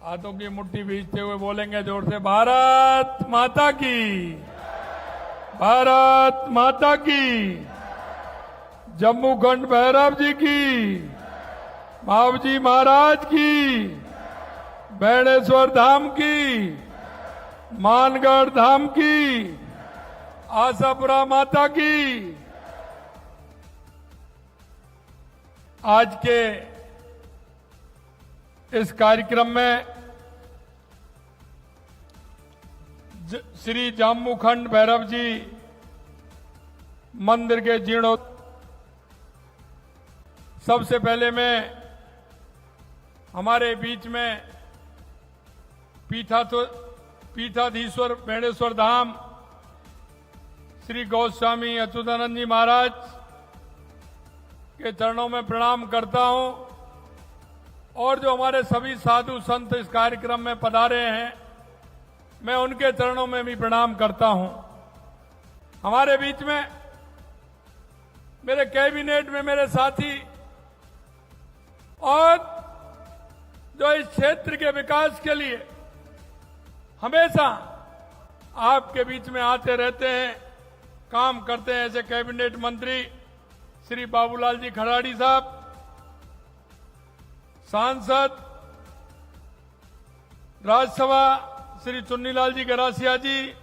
हाथों की मुट्ठी भींचते हुए बोलेंगे जोर से, भारत माता की, भारत माता की, जम्मू खंड भैरव जी की, मावजी महाराज की, बेणेश्वर धाम की, मानगढ़ धाम की, आशापुरा माता की। आज के इस कार्यक्रम में श्री जम्मू खंड भैरव जी मंदिर के जीर्णोद्धार, सबसे पहले मैं हमारे बीच में पीठाधीश्वर बेणेश्वर धाम श्री गोस्वामी अच्युतानंद जी महाराज के चरणों में प्रणाम करता हूं और जो हमारे सभी साधु संत इस कार्यक्रम में पधारे हैं, मैं उनके चरणों में भी प्रणाम करता हूं। हमारे बीच में मेरे कैबिनेट में मेरे साथी और जो इस क्षेत्र के विकास के लिए हमेशा आपके बीच में आते रहते हैं, काम करते हैं, ऐसे कैबिनेट मंत्री श्री बाबूलाल जी खराड़ी साहब, सांसद राज्यसभा श्री चुन्नीलाल जी गरासिया जी,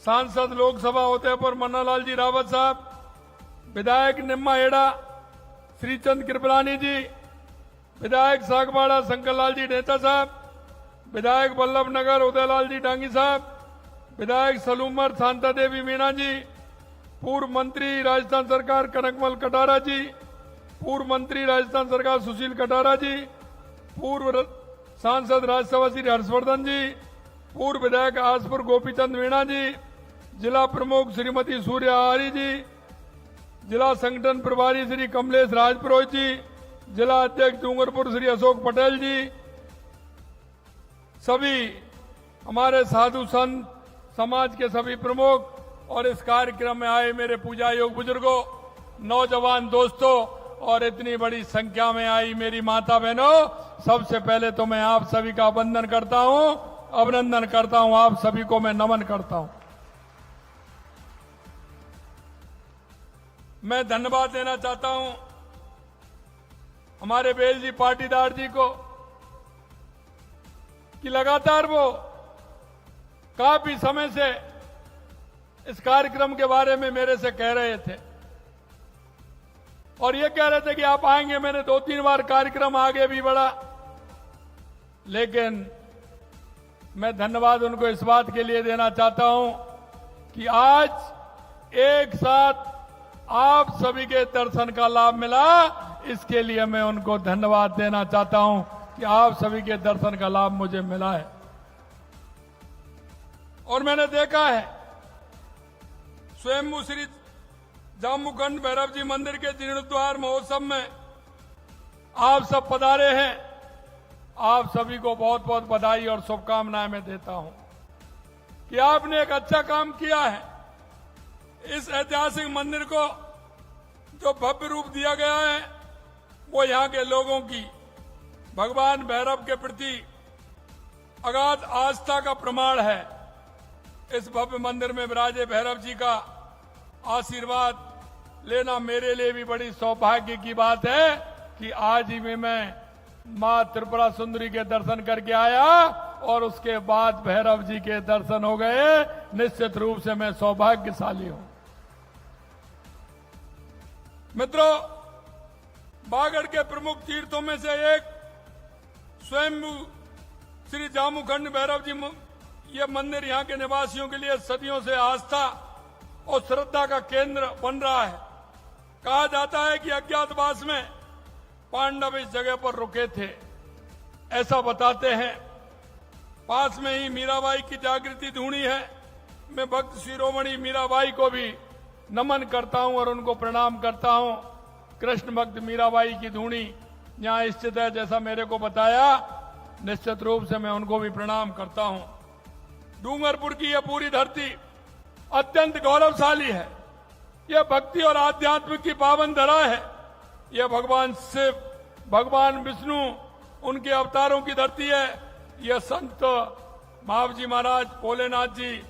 सांसद लोकसभा उदयपुर मन्नालाल जी रावत साहब, विधायक निम्मा हेड़ा श्री चंद कृपलानी जी, विधायक सागवाड़ा शंकरलाल जी नेता साहब, विधायक बल्लभ नगर उदयलाल जी डांगी साहब, विधायक सलूमर शांता देवी मीणा जी, पूर्व मंत्री राजस्थान सरकार कनकमल कटारा जी, पूर्व मंत्री राजस्थान सरकार सुशील कटारा जी, पूर्व सांसद राज्यसभा श्री हर्षवर्धन जी, पूर्व विधायक आसपुर गोपीचंद मीणा जी, जिला प्रमुख श्रीमती सूर्या आर्य जी, जिला संगठन प्रभारी श्री कमलेश राजपुरोहित जी, जिला अध्यक्ष डूंगरपुर श्री अशोक पटेल जी, सभी हमारे साधु संत, समाज के सभी प्रमुख और इस कार्यक्रम में आए मेरे पूजा योग बुजुर्गों, नौजवान दोस्तों और इतनी बड़ी संख्या में आई मेरी माता बहनों, सबसे पहले तो मैं आप सभी का वंदन करता हूं, अभिनंदन करता हूं, आप सभी को मैं नमन करता हूं। मैं धन्यवाद देना चाहता हूं हमारे बेल जी पाटीदार जी को कि लगातार वो काफी समय से इस कार्यक्रम के बारे में मेरे से कह रहे थे और ये कह रहे थे कि आप आएंगे। मैंने 2-3 बार कार्यक्रम आगे भी बढ़ा, लेकिन मैं धन्यवाद उनको इस बात के लिए देना चाहता हूं कि आज एक साथ आप सभी के दर्शन का लाभ मिला, इसके लिए मैं उनको धन्यवाद देना चाहता हूं कि आप सभी के दर्शन का लाभ मुझे मिला है। और मैंने देखा है स्वयं श्री जम्मू खंड भैरव जी मंदिर के जीर्णोद्धार महोत्सव में आप सब पधारे हैं। आप सभी को बहुत बहुत बधाई और शुभकामनाएं मैं देता हूं कि आपने एक अच्छा काम किया है। इस ऐतिहासिक मंदिर को जो भव्य रूप दिया गया है, वो यहां के लोगों की भगवान भैरव के प्रति अगाध आस्था का प्रमाण है। इस भव्य मंदिर में विराजे भैरव जी का आशीर्वाद लेना मेरे लिए भी बड़ी सौभाग्य की बात है कि आज ही में मैं मां त्रिपुरा सुंदरी के दर्शन करके आया और उसके बाद भैरव जी के दर्शन हो गए। निश्चित रूप से मैं सौभाग्यशाली हूं। मित्रों, बागड़ के प्रमुख तीर्थों में से एक स्वयं श्री जम्मू खंड भैरव जी ये मंदिर यहां के निवासियों के लिए सदियों से आस्था और श्रद्धा का केंद्र बन रहा है। कहा जाता है कि अज्ञातवास में पांडव इस जगह पर रुके थे, ऐसा बताते हैं। पास में ही मीराबाई की जागृति धूणी है। मैं भक्त शिरोमणि मीराबाई को भी नमन करता हूं और उनको प्रणाम करता हूं। कृष्ण भक्त मीराबाई की धूणी यहां स्थित है, जैसा मेरे को बताया। निश्चित रूप से मैं उनको भी प्रणाम करता हूं। डूंगरपुर की यह पूरी धरती अत्यंत गौरवशाली है। यह भक्ति और आध्यात्म की पावन धरा है। यह भगवान शिव, भगवान विष्णु, उनके अवतारों की धरती है। ये संत महावजी महाराज, भोलेनाथ जी,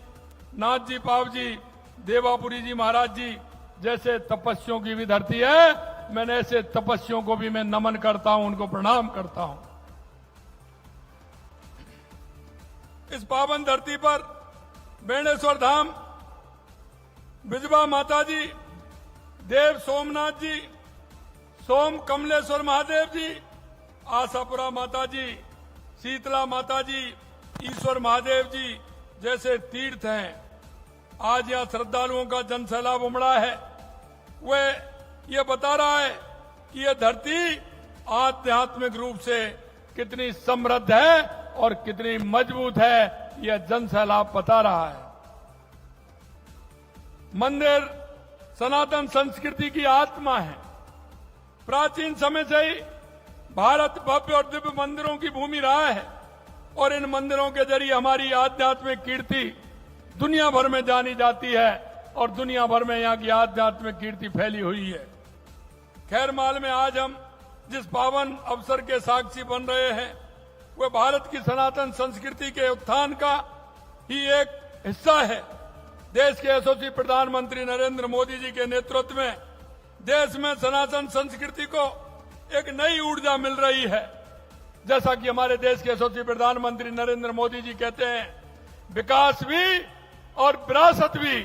नाथ जी, पाव जी, देवापुरी जी महाराज जी जैसे तपस्वियों की भी धरती है। मैंने ऐसे तपस्वियों को भी मैं नमन करता हूं, उनको प्रणाम करता हूं। इस पावन धरती पर बेणेश्वर धाम, विजबा माता जी, देव सोमनाथ जी, सोम कमलेश्वर महादेव जी, आशापुरा माता जी, शीतला माता जी, ईश्वर महादेव जी जैसे तीर्थ हैं। आज यहां श्रद्धालुओं का जन सैलाब उमड़ा है। वह ये बता रहा है कि यह धरती आध्यात्मिक रूप से कितनी समृद्ध है और कितनी मजबूत है, यह जन सैलाब बता रहा है। मंदिर सनातन संस्कृति की आत्मा है। प्राचीन समय से ही भारत भव्य और दिव्य मंदिरों की भूमि रहा है और इन मंदिरों के जरिए हमारी आध्यात्मिक कीर्ति दुनिया भर में जानी जाती है और दुनिया भर में यहाँ की आध्यात्मिक कीर्ति फैली हुई है। खैरमाल में आज हम जिस पावन अवसर के साक्षी बन रहे हैं वह भारत की सनातन संस्कृति के उत्थान का ही एक हिस्सा है। देश के यशस्वी प्रधानमंत्री नरेंद्र मोदी जी के नेतृत्व में देश में सनातन संस्कृति को एक नई ऊर्जा मिल रही है। जैसा कि हमारे देश के यशस्वी प्रधानमंत्री नरेंद्र मोदी जी कहते हैं, विकास भी और विरासत भी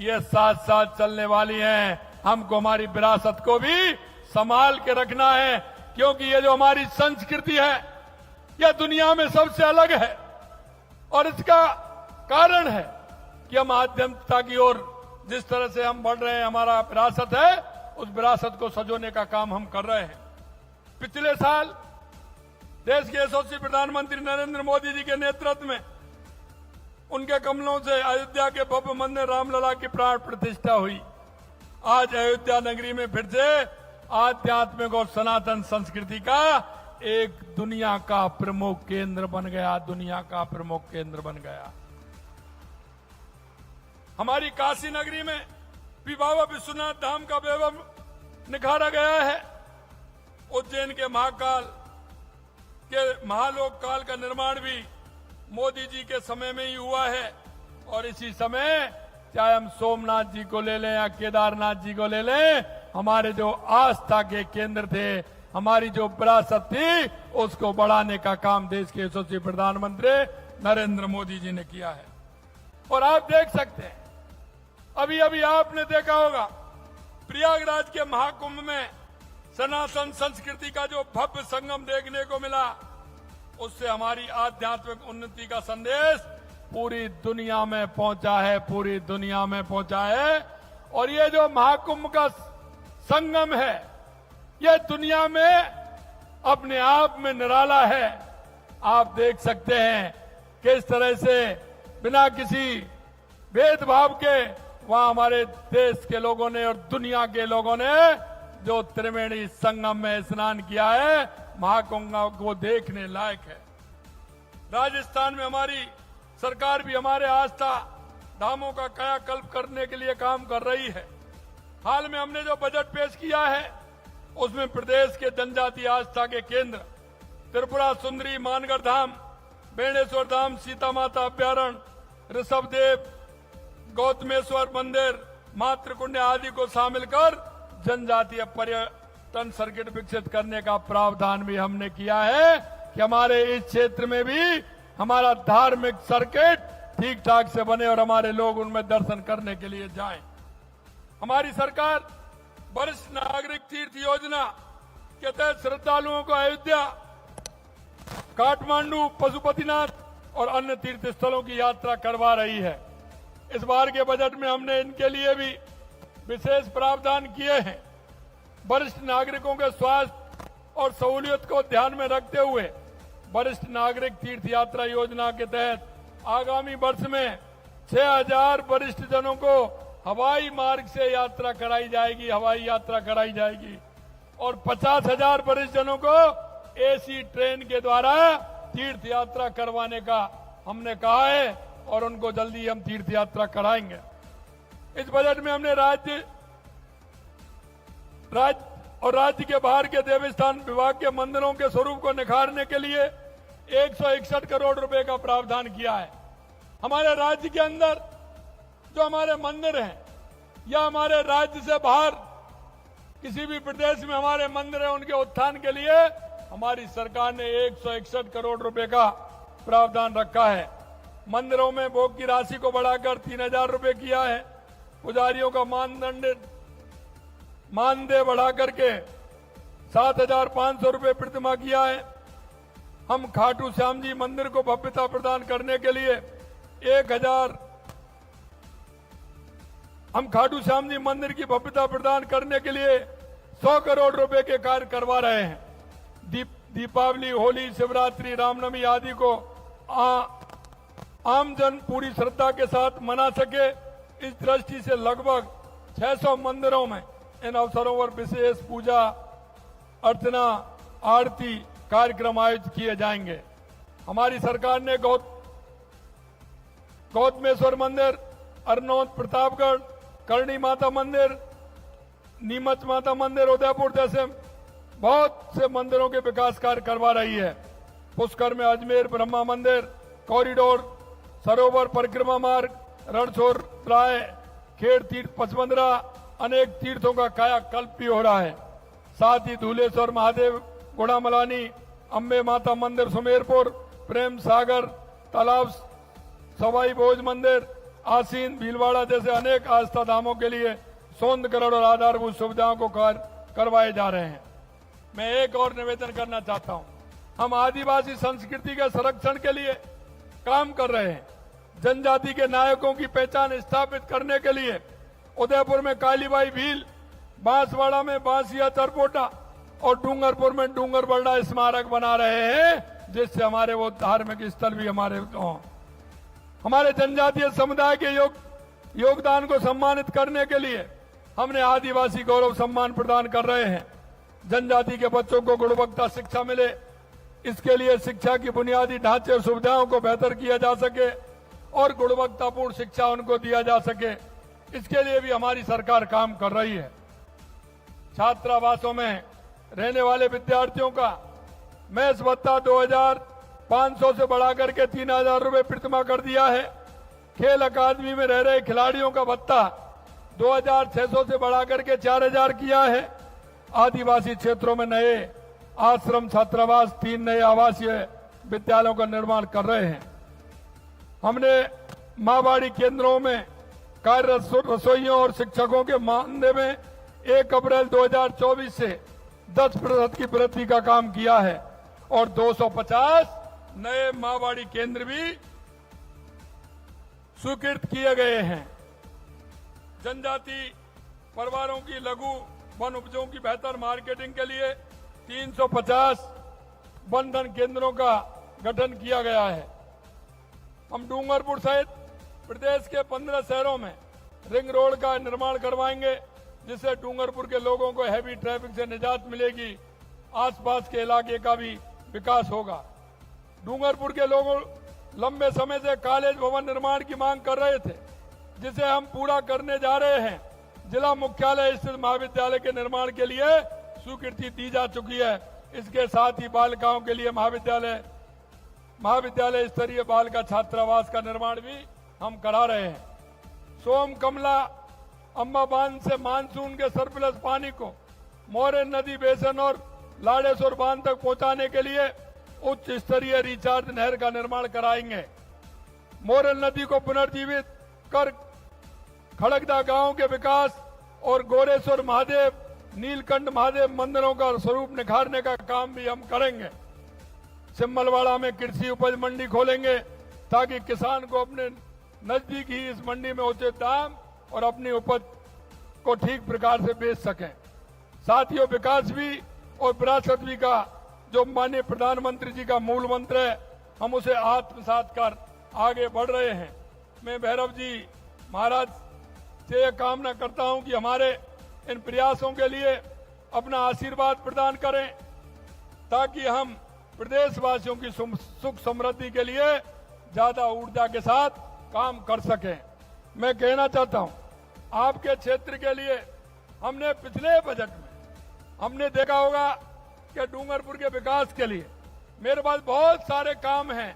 ये साथ साथ चलने वाली हैं। हमको हमारी विरासत को भी संभाल के रखना है, क्योंकि ये जो हमारी संस्कृति है यह दुनिया में सबसे अलग है और इसका कारण है कि हम आध्यात्मिकता की ओर जिस तरह से हम बढ़ रहे हैं, हमारा विरासत है, उस विरासत को सजोने का काम हम कर रहे हैं। पिछले साल देश के यशस्वी प्रधानमंत्री नरेंद्र मोदी जी के नेतृत्व में उनके कमलों से अयोध्या के भव्य मंदिर रामलला की प्राण प्रतिष्ठा हुई। आज अयोध्या नगरी में फिर से आध्यात्मिक और सनातन संस्कृति का एक दुनिया का प्रमुख केंद्र बन गया, दुनिया का प्रमुख केंद्र बन गया। हमारी काशी नगरी में भी बाबा विश्वनाथ धाम का वैभव निखारा गया है। उज्जैन के महाकाल के महालोक काल का निर्माण भी मोदी जी के समय में ही हुआ है और इसी समय चाहे हम सोमनाथ जी को ले लें या केदारनाथ जी को ले लें, हमारे जो आस्था के केंद्र थे, हमारी जो विरासत थी, उसको बढ़ाने का काम देश के यशस्वी प्रधानमंत्री नरेंद्र मोदी जी ने किया है। और आप देख सकते हैं, अभी अभी आपने देखा होगा प्रयागराज के महाकुंभ में सनातन संस्कृति का जो भव्य संगम देखने को मिला, उससे हमारी आध्यात्मिक उन्नति का संदेश पूरी दुनिया में पहुंचा है, पूरी दुनिया में पहुंचा है। और ये जो महाकुंभ का संगम है, ये दुनिया में अपने आप में निराला है। आप देख सकते हैं किस तरह से बिना किसी भेदभाव के वहां हमारे देश के लोगों ने और दुनिया के लोगों ने जो त्रिवेणी संगम में स्नान किया है, महाकुंभ को देखने लायक है। राजस्थान में हमारी सरकार भी हमारे आस्था धामों का कायाकल्प करने के लिए काम कर रही है। हाल में हमने जो बजट पेश किया है उसमें प्रदेश के जनजातीय आस्था के केंद्र त्रिपुरा सुंदरी मानगढ़ धाम, बेणेश्वर धाम, सीता माता अभ्यारण्य, ऋषभदेव, गौतमेश्वर मंदिर, मातृकुंड आदि को शामिल कर जनजातीय पर्यटन सर्किट विकसित करने का प्रावधान भी हमने किया है कि हमारे इस क्षेत्र में भी हमारा धार्मिक सर्किट ठीक ठाक से बने और हमारे लोग उनमें दर्शन करने के लिए जाएं। हमारी सरकार वरिष्ठ नागरिक तीर्थ योजना के तहत श्रद्धालुओं को अयोध्या, काठमांडू, पशुपतिनाथ और अन्य तीर्थ स्थलों की यात्रा करवा रही है। इस बार के बजट में हमने इनके लिए भी विशेष प्रावधान किए हैं। वरिष्ठ नागरिकों के स्वास्थ्य और सहूलियत को ध्यान में रखते हुए वरिष्ठ नागरिक तीर्थ यात्रा योजना के तहत आगामी वर्ष में 6000 वरिष्ठ जनों को हवाई मार्ग से यात्रा कराई जाएगी, हवाई यात्रा कराई जाएगी और 50,000 वरिष्ठ जनों को एसी ट्रेन के द्वारा तीर्थ यात्रा करवाने का हमने कहा है और उनको जल्दी हम तीर्थ यात्रा कराएंगे। इस बजट में हमने राज्य और राज्य के बाहर के देवस्थान विभाग के मंदिरों के स्वरूप को निखारने के लिए 161 करोड़ रुपए का प्रावधान किया है। हमारे राज्य के अंदर जो हमारे मंदिर हैं या हमारे राज्य से बाहर किसी भी प्रदेश में हमारे मंदिर हैं, उनके उत्थान के लिए हमारी सरकार ने 161 करोड़ रुपए का प्रावधान रखा है। मंदिरों में भोग की राशि को बढ़ाकर 3000 रुपए किया है। पुजारियों का मानदेय बढ़ाकर के 7500 रुपए प्रतिमा किया है। हम खाटू श्याम जी मंदिर को भव्यता प्रदान करने के लिए हम खाटू श्याम जी मंदिर की भव्यता प्रदान करने के लिए 100 करोड़ रुपए के कार्य करवा रहे हैं। दीपावली, होली, शिवरात्रि, रामनवमी आदि को आमजन पूरी श्रद्धा के साथ मना सके, इस दृष्टि से लगभग 600 मंदिरों में इन अवसरों पर विशेष पूजा अर्चना, आरती कार्यक्रम आयोजित किए जाएंगे। हमारी सरकार ने गौतमेश्वर मंदिर, अरनौत प्रतापगढ़, करणी माता मंदिर, नीमच माता मंदिर, उदयपुर जैसे बहुत से मंदिरों के विकास कार्य करवा रही है। पुष्कर में अजमेर ब्रह्मा मंदिर, कॉरिडोर, सरोवर परिक्रमा मार्ग, रणछोड़ राय, खेड़ तीर्थ, पचमंदरा, अनेक तीर्थों का कायाकल्प भी हो रहा है। साथ ही धूलेश्वर महादेव, गुड़ामलानी, अम्बे माता मंदिर सुमेरपुर, प्रेम सागर तालाब, सवाई भोज मंदिर, आसीन, भीलवाड़ा जैसे अनेक आस्था धामों के लिए सौंदर्यकरण और आधारभूत सुविधाओं को करवाए जा रहे हैं। मैं एक और निवेदन करना चाहता हूं, हम आदिवासी संस्कृति के संरक्षण के लिए काम कर रहे हैं। जनजाति के नायकों की पहचान स्थापित करने के लिए उदयपुर में कालीबाई भील, बांसवाड़ा में बांसिया चरपोटा और डूंगरपुर में डूंगर बरडा स्मारक बना रहे हैं, जिससे हमारे वो धार्मिक स्थल भी हमारे जनजातीय समुदाय के योगदान को सम्मानित करने के लिए हमने आदिवासी गौरव सम्मान प्रदान कर रहे हैं। जनजाति के बच्चों को गुणवत्ता शिक्षा मिले, इसके लिए शिक्षा की बुनियादी ढांचे और सुविधाओं को बेहतर किया जा सके और गुणवत्तापूर्ण शिक्षा उनको दिया जा सके, इसके लिए भी हमारी सरकार काम कर रही है। छात्रावासों में रहने वाले विद्यार्थियों का मेस भत्ता 2500 से बढ़ाकर के 3000 रुपए प्रतिमाह कर दिया है। खेल अकादमी में रह रहे खिलाड़ियों का भत्ता 2600 से बढ़ाकर के 4000 किया है। आदिवासी क्षेत्रों में नए आश्रम छात्रावास, 3 नए आवासीय विद्यालयों का निर्माण कर रहे हैं। हमने माँबाड़ी केंद्रों में कार्यरत रसोइयों और शिक्षकों के मानदेय में 1 अप्रैल 2024 से 10% की वृद्धि का काम किया है और 250 नए माँबाड़ी केंद्र भी स्वीकृत किए गए हैं। जनजाति परिवारों की लघु वन उपजों की बेहतर मार्केटिंग के लिए 350 वन धन केंद्रों का गठन किया गया है। हम डूंगरपुर सहित प्रदेश के 15 शहरों में रिंग रोड का निर्माण करवाएंगे, जिससे डूंगरपुर के लोगों को हैवी ट्रैफिक से निजात मिलेगी, आसपास के इलाके का भी विकास होगा। डूंगरपुर के लोगों लंबे समय से कॉलेज भवन निर्माण की मांग कर रहे थे, जिसे हम पूरा करने जा रहे हैं। जिला मुख्यालय स्थित महाविद्यालय के निर्माण के लिए स्वीकृति दी जा चुकी है। इसके साथ ही बालिकाओं के लिए महाविद्यालय स्तरीय बालिका छात्रावास का निर्माण भी हम करा रहे हैं। सोम कमला अम्बा बांध से मानसून के सरप्लस पानी को मोरन नदी बेसिन और लाड़ेश्वर बांध तक पहुंचाने के लिए उच्च स्तरीय रिचार्ज नहर का निर्माण कराएंगे। मोरन नदी को पुनर्जीवित कर खड़गदा गांव के विकास और गोरेश्वर महादेव, नीलकंठ महादेव मंदिरों का स्वरूप निखारने का काम भी हम करेंगे। सिम्मलवाड़ा में कृषि उपज मंडी खोलेंगे, ताकि किसान को अपने नजदीक ही इस मंडी में उचित दाम और अपनी उपज को ठीक प्रकार से बेच सकें। साथियों, विकास भी और विरासत भी का जो माननीय प्रधानमंत्री जी का मूल मंत्र है, हम उसे आत्मसात कर आगे बढ़ रहे हैं। मैं भैरव जी महाराज से यह कामना करता हूं कि हमारे इन प्रयासों के लिए अपना आशीर्वाद प्रदान करें, ताकि हम प्रदेशवासियों की सुख समृद्धि के लिए ज्यादा ऊर्जा के साथ काम कर सकें। मैं कहना चाहता हूं, आपके क्षेत्र के लिए हमने पिछले बजट में हमने देखा होगा कि डूंगरपुर के विकास के लिए मेरे पास बहुत सारे काम हैं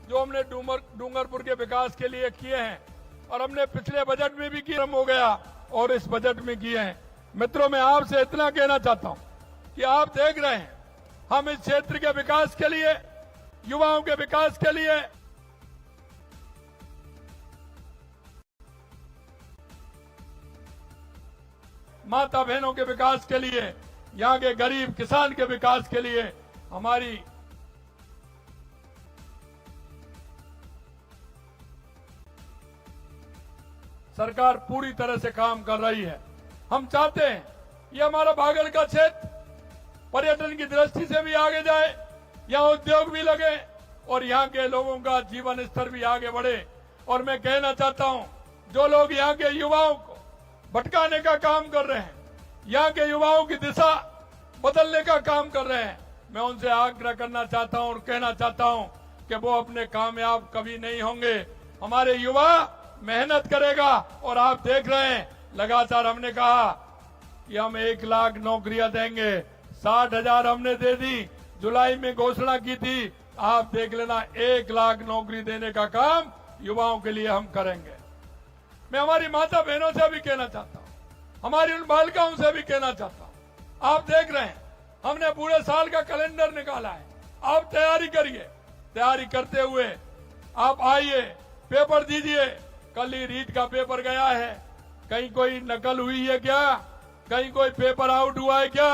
जो हमने डूंगरपुर के विकास के लिए किए हैं और हमने पिछले बजट में भी किया हो गया और इस बजट में किए हैं। मित्रों, मैं आपसे इतना कहना चाहता हूं कि आप देख रहे हैं हम इस क्षेत्र के विकास के लिए, युवाओं के विकास के लिए माता बहनों के विकास के लिए, यहां के गरीब किसान के विकास के लिए हमारी सरकार पूरी तरह से काम कर रही है। हम चाहते हैं ये हमारा बागड़ का क्षेत्र पर्यटन की दृष्टि से भी आगे जाए, यहां उद्योग भी लगे और यहां के लोगों का जीवन स्तर भी आगे बढ़े। और मैं कहना चाहता हूं, जो लोग यहां के युवाओं को भटकाने का काम कर रहे हैं, यहां के युवाओं की दिशा बदलने का काम कर रहे हैं, मैं उनसे आग्रह करना चाहता हूं और कहना चाहता हूं कि वो अपने कामयाब कभी नहीं होंगे। हमारे युवा मेहनत करेगा और आप देख रहे हैं लगातार हमने कहा कि हम 1 लाख नौकरियां देंगे, 60,000 हमने दे दी, जुलाई में घोषणा की थी। आप देख लेना 1 लाख नौकरी देने का काम युवाओं के लिए हम करेंगे। मैं हमारी माता बहनों से भी कहना चाहता हूं, हमारी उन बालिकाओं से भी कहना चाहता हूं, आप देख रहे हैं हमने पूरे साल का कैलेंडर निकाला है। आप तैयारी करिए, तैयारी करते हुए आप आइए, पेपर दीजिए। कल ही रीट का पेपर गया है, कहीं कोई नकल हुई है क्या, कहीं कोई पेपर आउट हुआ है क्या,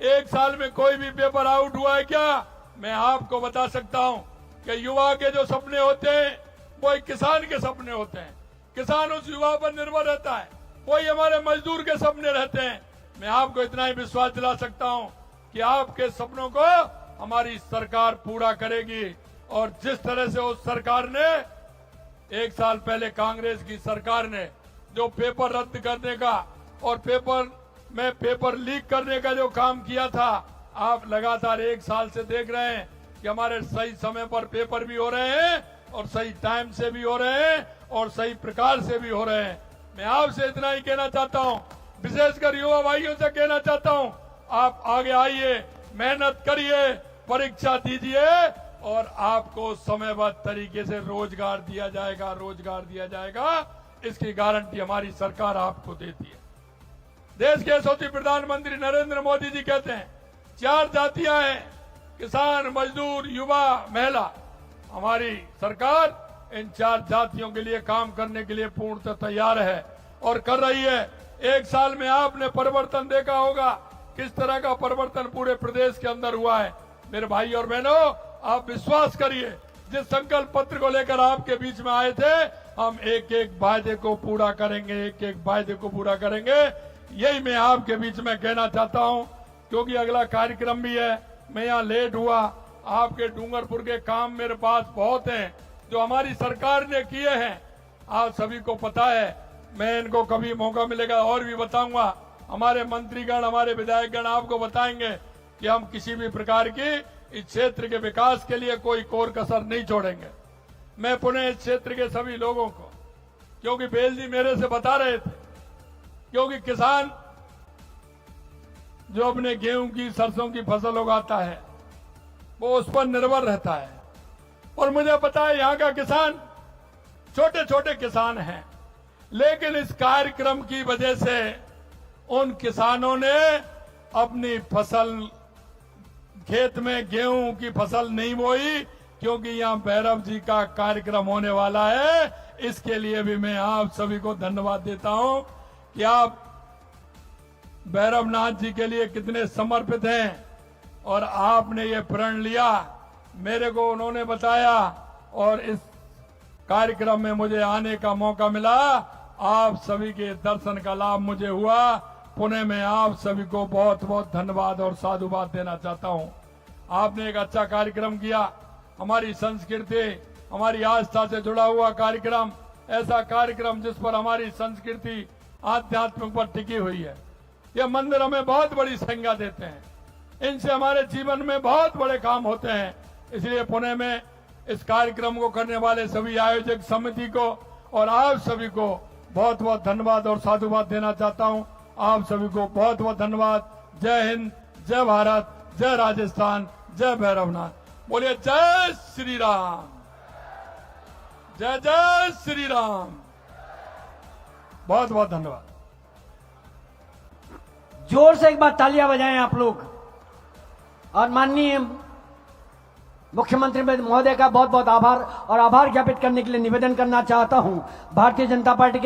1 साल में कोई भी पेपर आउट हुआ है क्या? मैं आपको बता सकता हूं कि युवा के जो सपने होते हैं वो एक किसान के सपने होते हैं, किसान उस युवा पर निर्भर रहता है, वही हमारे मजदूर के सपने रहते हैं। मैं आपको इतना ही विश्वास दिला सकता हूं कि आपके सपनों को हमारी सरकार पूरा करेगी। और जिस तरह से उस सरकार ने 1 साल पहले कांग्रेस की सरकार ने जो पेपर रद्द करने का और पेपर लीक करने का जो काम किया था, आप लगातार 1 साल से देख रहे हैं कि हमारे सही समय पर पेपर भी हो रहे हैं और सही टाइम से भी हो रहे हैं और सही प्रकार से भी हो रहे हैं। मैं आपसे इतना ही कहना चाहता हूं, विशेषकर युवा भाइयों से कहना चाहता हूं, आप आगे आइए, मेहनत करिए, परीक्षा दीजिए और आपको समयबद्ध तरीके से रोजगार दिया जाएगा। इसकी गारंटी हमारी सरकार आपको देती है। देश के यशस्वी प्रधानमंत्री नरेंद्र मोदी जी कहते हैं 4 जातियां हैं, किसान, मजदूर, युवा, महिला। हमारी सरकार इन 4 जातियों के लिए काम करने के लिए पूर्णतः तैयार है और कर रही है। 1 साल में आपने परिवर्तन देखा होगा, किस तरह का परिवर्तन पूरे प्रदेश के अंदर हुआ है। मेरे भाई और बहनों, आप विश्वास करिए, जिस संकल्प पत्र को लेकर आपके बीच में आए थे, हम एक वायदे को पूरा करेंगे। यही मैं आपके बीच में कहना चाहता हूं, क्योंकि अगला कार्यक्रम भी है। मैं यहां लेट हुआ, आपके डूंगरपुर के काम मेरे पास बहुत हैं जो हमारी सरकार ने किए हैं, आप सभी को पता है। मैं इनको कभी मौका मिलेगा और भी बताऊंगा। हमारे मंत्रीगण, हमारे विधायकगण आपको बताएंगे कि हम किसी भी प्रकार की इस क्षेत्र के विकास के लिए कोई कोर कसर नहीं छोड़ेंगे। मैं पुनः इस क्षेत्र के सभी लोगों को, क्योंकि बेल जी मेरे से बता रहे थे, क्योंकि किसान जो अपने गेहूं की, सरसों की फसल उगाता है वो उस पर निर्भर रहता है। और मुझे पता है यहाँ का किसान छोटे छोटे किसान हैं, लेकिन इस कार्यक्रम की वजह से उन किसानों ने अपनी फसल, खेत में गेहूं की फसल नहीं बोई, क्योंकि यहाँ भैरव जी का कार्यक्रम होने वाला है। इसके लिए भी मैं आप सभी को धन्यवाद देता हूं कि आप भैरवनाथ जी के लिए कितने समर्पित हैं और आपने ये प्रण लिया। मेरे को उन्होंने बताया और इस कार्यक्रम में मुझे आने का मौका मिला। आप सभी के दर्शन का लाभ मुझे हुआ। पुणे में आप सभी को बहुत बहुत धन्यवाद और साधुवाद देना चाहता हूं। आपने एक अच्छा कार्यक्रम किया, हमारी संस्कृति, हमारी आस्था से जुड़ा हुआ कार्यक्रम, ऐसा कार्यक्रम जिस पर हमारी संस्कृति आध्यात्म पर टिकी हुई है। ये मंदिर हमें बहुत बड़ी संज्ञा देते हैं, इनसे हमारे जीवन में बहुत बड़े काम होते हैं। इसलिए पुणे में इस कार्यक्रम को करने वाले सभी आयोजक समिति को और आप सभी को बहुत बहुत धन्यवाद और साधुवाद देना चाहता हूं। आप सभी को बहुत बहुत धन्यवाद। जय हिंद, जय भारत, जय राजस्थान, जय भैरवनाथ। बोलिए जय श्री राम, जय जय श्री राम। बहुत बहुत धन्यवाद। जोर से एक बार तालियां बजाएं आप लोग। और माननीय मुख्यमंत्री महोदय का बहुत बहुत आभार और आभार ज्ञापित करने के लिए निवेदन करना चाहता हूं भारतीय जनता पार्टी के